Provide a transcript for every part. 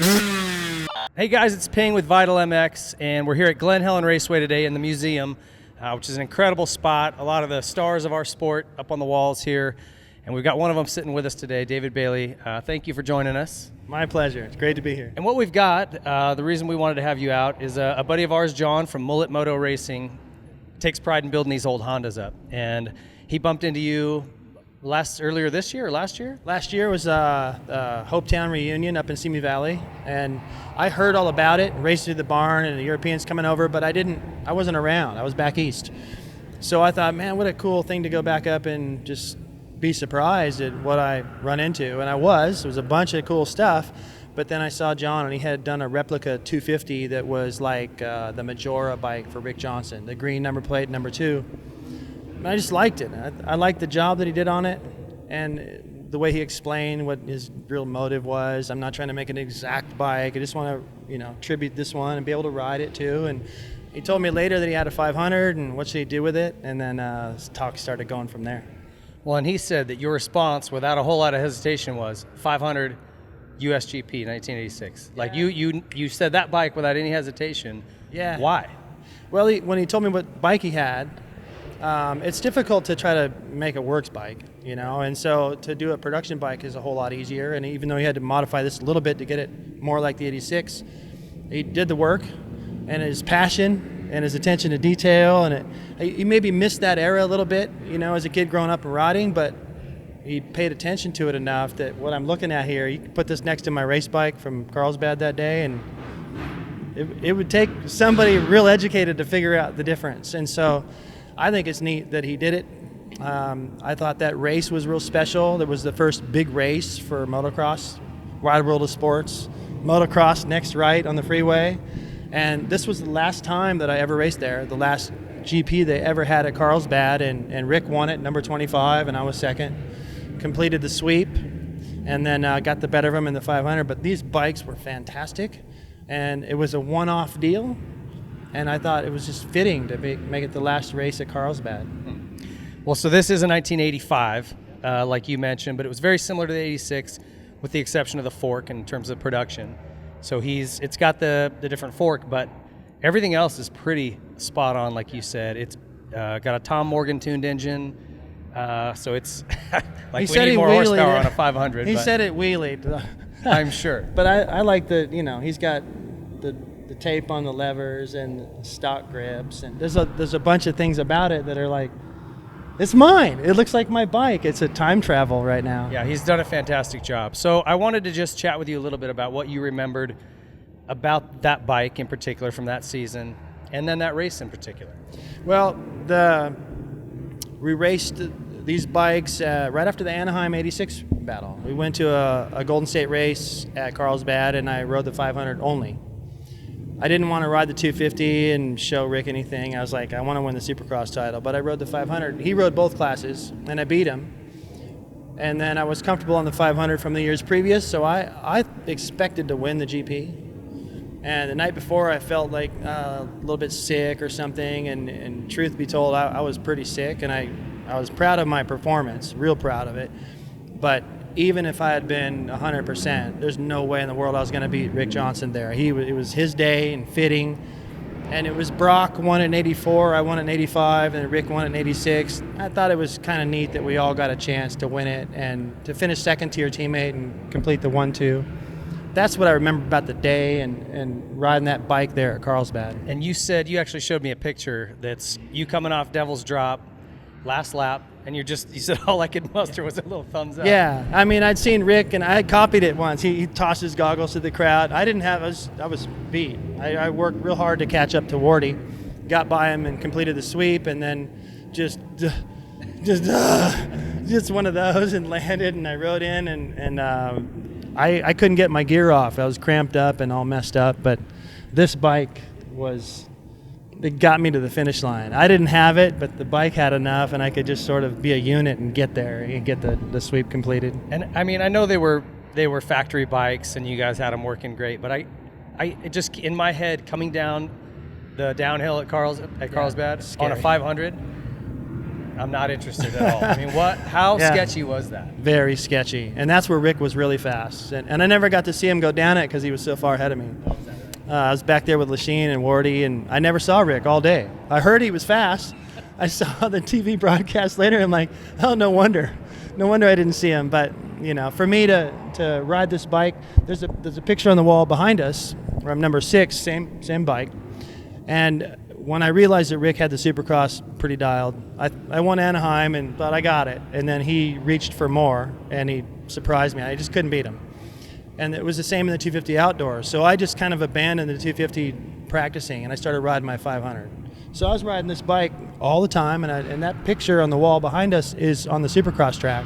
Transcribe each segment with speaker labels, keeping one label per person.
Speaker 1: Hey guys, it's Ping with Vital MX, and we're here at Glen Helen Raceway today in the museum, which is an incredible spot. A lot of the stars of our sport up on the walls here, and we've got one of them sitting with us today, David Bailey. Thank you for joining us.
Speaker 2: My pleasure. It's great to be here.
Speaker 1: And what we've got, the reason we wanted to have you out is a buddy of ours, John from Mullet Moto Racing, takes pride in building these old Hondas up, and he bumped into you earlier this year or last year?
Speaker 2: Last year was a Hopetown reunion up in Simi Valley, and I heard all about it, raced through the barn, and the Europeans coming over, but I wasn't around. I was back east. So I thought, man, what a cool thing to go back up and just be surprised at what I run into. And I was. It was a bunch of cool stuff. But then I saw John, and he had done a replica 250 that was like the Majora bike for Rick Johnson, the green number plate, number 2. And I just liked it. I liked the job that he did on it and the way he explained what his real motive was. I'm not trying to make an exact bike. I just want to, tribute this one and be able to ride it too. And he told me later that he had a 500 and what should he do with it. And then talk started going from there.
Speaker 1: Well, and he said that your response, without a whole lot of hesitation, was 500 USGP 1986. Like you said that bike without any hesitation.
Speaker 2: Yeah.
Speaker 1: Why?
Speaker 2: Well, when he told me what bike he had, it's difficult to try to make a works bike, and so to do a production bike is a whole lot easier. And even though he had to modify this a little bit to get it more like the 86, he did the work, and his passion and his attention to detail, and he maybe missed that era a little bit, as a kid growing up and riding, but he paid attention to it enough that what I'm looking at here, you can put this next to my race bike from Carlsbad that day, and it would take somebody real educated to figure out the difference. And so I think it's neat that he did it. I thought that race was real special. That was the first big race for motocross, Wide World of Sports, motocross next right on the freeway. And this was the last time that I ever raced there, the last GP they ever had at Carlsbad, and Rick won it, number 25, and I was second. Completed the sweep, and then got the better of him in the 500. But these bikes were fantastic, and it was a one-off deal. And I thought it was just fitting to make it the last race at Carlsbad.
Speaker 1: Well, so this is a 1985, like you mentioned, but it was very similar to the 86 with the exception of the fork in terms of production. So it's got the different fork, but everything else is pretty spot on, like you said. It's got a Tom Morgan tuned engine, so it's like we need more horsepower on a 500.
Speaker 2: He said it wheelied.
Speaker 1: I'm sure.
Speaker 2: But I like he's got the tape on the levers and stock grips, and there's a bunch of things about it that are like, it's mine. It looks like my bike. It's a time travel right now.
Speaker 1: Yeah, he's done a fantastic job. So I wanted to just chat with you a little bit about what you remembered about that bike in particular from that season, and then that race in particular.
Speaker 2: Well, we raced these bikes right after the Anaheim 86 battle. We went to a Golden State race at Carlsbad, and I rode the 500 only. I didn't want to ride the 250 and show Rick anything. I was like, I want to win the Supercross title, but I rode the 500. He rode both classes, and I beat him. And then I was comfortable on the 500 from the years previous, so I expected to win the GP. And the night before, I felt like a little bit sick or something, and truth be told, I was pretty sick, and I was proud of my performance, real proud of it. But even if I had been 100%, there's no way in the world I was going to beat Rick Johnson there. It was his day and fitting. And it was Brock won in 84, I won in 85, and Rick won in 86. I thought it was kind of neat that we all got a chance to win it and to finish second to your teammate and complete the 1-2. That's what I remember about the day and riding that bike there at Carlsbad.
Speaker 1: And you actually showed me a picture that's you coming off Devil's Drop, last lap, and you said all I could muster was a little thumbs up.
Speaker 2: Yeah, I mean, I'd seen Rick, and I had copied it once. He tossed his goggles to the crowd. I was beat. I worked real hard to catch up to Wardy, got by him and completed the sweep, and then just one of those and landed, and I rode in, and I couldn't get my gear off. I was cramped up and all messed up, but this bike it got me to the finish line. I didn't have it, but the bike had enough, and I could just sort of be a unit and get there and get the sweep completed.
Speaker 1: And I mean, I know they were factory bikes, and you guys had them working great, but it just in my head coming down the downhill at Carlsbad on a 500, I'm not interested at all. I mean, how
Speaker 2: Yeah.
Speaker 1: sketchy was that?
Speaker 2: Very sketchy. And that's where Rick was really fast. And I never got to see him go down it because he was so far ahead of me. I was back there with Lachine and Wardy, and I never saw Rick all day. I heard he was fast. I saw the TV broadcast later, and I'm like, oh, no wonder. No wonder I didn't see him. But, you know, for me to ride this bike, there's a picture on the wall behind us where I'm number 6, same bike. And when I realized that Rick had the Supercross pretty dialed, I won Anaheim and thought I got it. And then he reached for more, and he surprised me. I just couldn't beat him. And it was the same in the 250 outdoors. So I just kind of abandoned the 250 practicing, and I started riding my 500. So I was riding this bike all the time, and that picture on the wall behind us is on the Supercross track.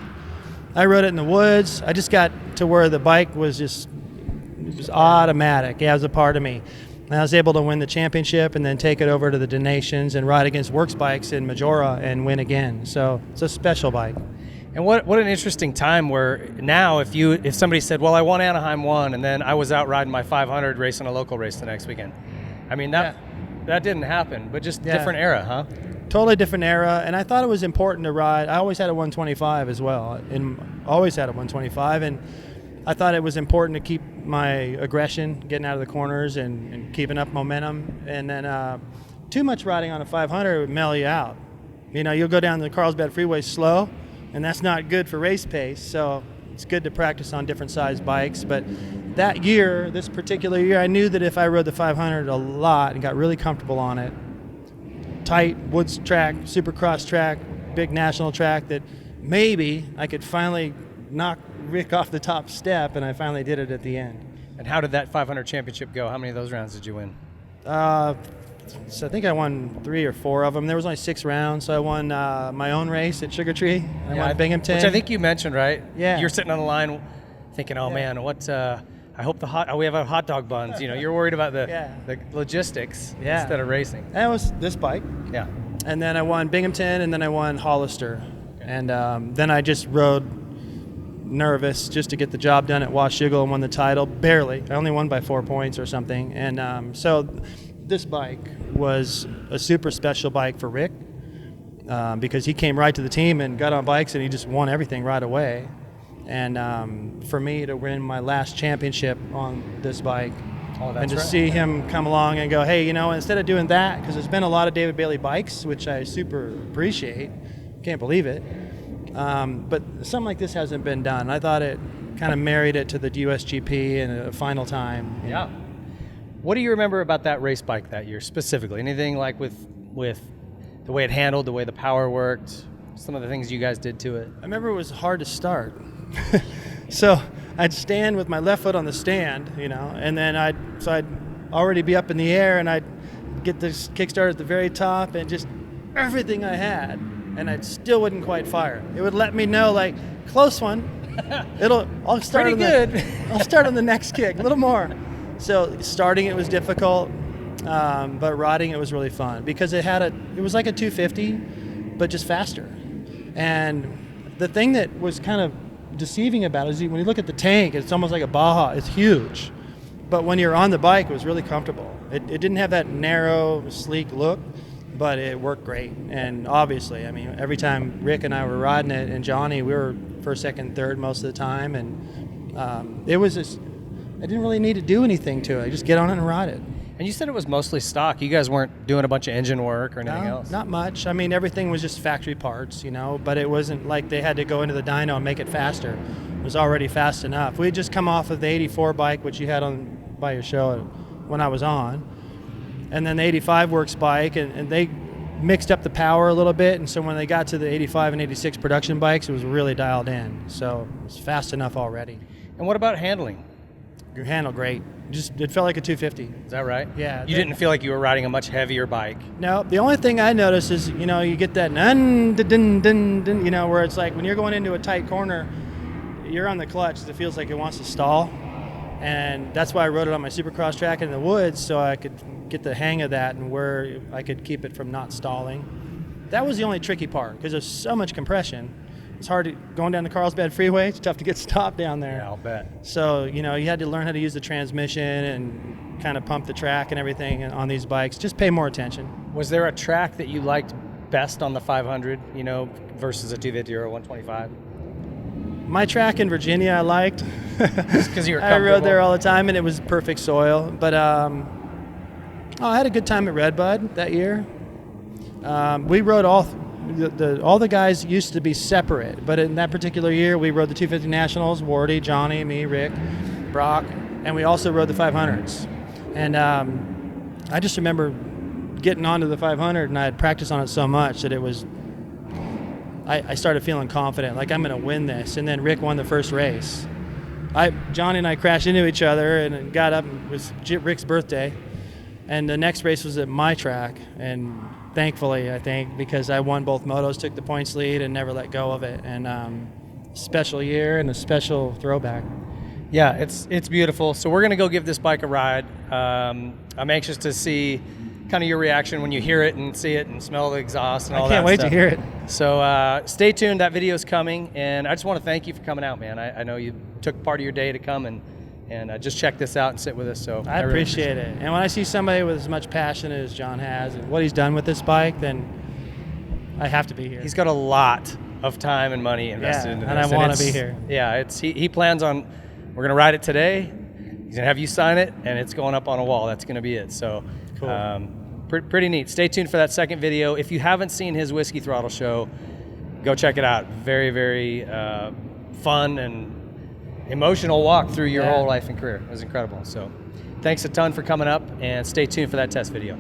Speaker 2: I rode it in the woods. I just got to where the bike was it was automatic. Yeah, it was a part of me. And I was able to win the championship and then take it over to the Donations and ride against Works bikes in Majora and win again. So it's a special bike.
Speaker 1: And what an interesting time where now if somebody said, well, I won Anaheim 1 and then I was out riding my 500 racing a local race the next weekend. I mean, that didn't happen, but just different era, huh?
Speaker 2: Totally different era, and I thought it was important to ride. I always had a 125 as well, and always had a 125, and I thought it was important to keep my aggression, getting out of the corners and keeping up momentum. And then too much riding on a 500 would mellow you out. You know, you'll go down the Carlsbad Freeway slow, and that's not good for race pace. So it's good to practice on different size bikes. But that year, this particular year, I knew that if I rode the 500 a lot and got really comfortable on it, tight woods track, Supercross track, big national track, that maybe I could finally knock Rick off the top step, and I finally did it at the end.
Speaker 1: And how did that 500 championship go? How many of those rounds did you win?
Speaker 2: So I think I won 3 or 4 of them. There was only 6 rounds, so I won my own race at Sugar Tree. I won Binghamton.
Speaker 1: Which I think you mentioned, right?
Speaker 2: Yeah.
Speaker 1: You're sitting on the line thinking, oh man, what? I hope we have a hot dog buns. You know, you're worried about the logistics instead of racing.
Speaker 2: And it was this bike.
Speaker 1: Yeah.
Speaker 2: And then I won Binghamton, and then I won Hollister. Okay. And then I just rode nervous just to get the job done at Washougal and won the title. Barely. I only won by 4 points or something. And so this bike was a super special bike for Rick because he came right to the team and got on bikes, and he just won everything right away. And for me to win my last championship on this bike and to see him come along and go, hey, you know, instead of doing that, because there's been a lot of David Bailey bikes, which I super appreciate, can't believe it, but something like this hasn't been done. I thought it kind of married it to the USGP and a final time.
Speaker 1: Yeah. What do you remember about that race bike that year specifically? Anything like with the way it handled, the way the power worked, some of the things you guys did to it?
Speaker 2: I remember it was hard to start. So I'd stand with my left foot on the stand, you know, and then I'd already be up in the air, and I'd get this kickstart at the very top and just everything I had, and I still wouldn't quite fire. It would let me know, like, close one. I'll start
Speaker 1: pretty good.
Speaker 2: I'll start on the next kick, a little more. So starting it was difficult, but riding it was really fun because it was like a 250, but just faster. And the thing that was kind of deceiving about it is when you look at the tank, it's almost like a Baja. It's huge, but when you're on the bike, it was really comfortable. It didn't have that narrow, sleek look, but it worked great. And obviously, I mean, every time Rick and I were riding it, and Johnny, we were first, second, third most of the time, and it was just, I didn't really need to do anything to it. I just get on it and ride it.
Speaker 1: And you said it was mostly stock. You guys weren't doing a bunch of engine work or anything else?
Speaker 2: Not much. I mean, everything was just factory parts, you know, but it wasn't like they had to go into the dyno and make it faster. It was already fast enough. We had just come off of the 84 bike, which you had on by your show when I was on, and then the 85 Works bike, and they mixed up the power a little bit, and so when they got to the 85 and 86 production bikes, it was really dialed in. So it was fast enough already.
Speaker 1: And what about handling?
Speaker 2: You handle great. It felt like a 250.
Speaker 1: Is that right?
Speaker 2: Yeah.
Speaker 1: You didn't feel like you were riding a much heavier bike?
Speaker 2: No. The only thing I noticed is, you know, you get that you know, where it's like when you're going into a tight corner, you're on the clutch. It feels like it wants to stall. And that's why I rode it on my Supercross track in the woods, so I could get the hang of that and where I could keep it from not stalling. That was the only tricky part because there's so much compression. It's hard going down the Carlsbad Freeway. It's tough to get stopped down there.
Speaker 1: Yeah, I'll bet.
Speaker 2: So, you know, you had to learn how to use the transmission and kind of pump the track and everything on these bikes. Just pay more attention.
Speaker 1: Was there a track that you liked best on the 500, you know, versus a 250 or a 125?
Speaker 2: My track in Virginia I liked.
Speaker 1: Just because you were
Speaker 2: I
Speaker 1: comfortable?
Speaker 2: rode there all the time, and it was perfect soil. But I had a good time at Redbud that year. We rode all the guys used to be separate, but in that particular year, we rode the 250 Nationals, Wardy, Johnny, me, Rick, Brock, and we also rode the 500s. And I just remember getting onto the 500, and I had practiced on it so much that it was, I started feeling confident, like I'm going to win this. And then Rick won the first race. Johnny and I crashed into each other and got up. It was Rick's birthday, and the next race was at my track. And thankfully, I think, because I won both motos, took the points lead, and never let go of it. And special year and a special throwback.
Speaker 1: Yeah, it's beautiful. So we're gonna go give this bike a ride. I'm anxious to see kind of your reaction when you hear it and see it and smell the exhaust and all that
Speaker 2: I can't wait
Speaker 1: stuff.
Speaker 2: to hear it.
Speaker 1: So stay tuned. That video is coming, and I just want to thank you for coming out, man. I know you took part of your day to come and just check this out and sit with us. So
Speaker 2: I
Speaker 1: really
Speaker 2: appreciate it. And when I see somebody with as much passion as John has and what he's done with this bike, then I have to be here.
Speaker 1: He's got a lot of time and money invested into this.
Speaker 2: And I want to be here.
Speaker 1: Yeah, he plans on, we're going to ride it today. He's going to have you sign it, and it's going up on a wall. That's going to be it. So
Speaker 2: Cool.
Speaker 1: Pretty neat. Stay tuned for that second video. If you haven't seen his Whiskey Throttle show, go check it out. Very, very fun and emotional walk through your whole life and career. It was incredible. So thanks a ton for coming up, and stay tuned for that test video.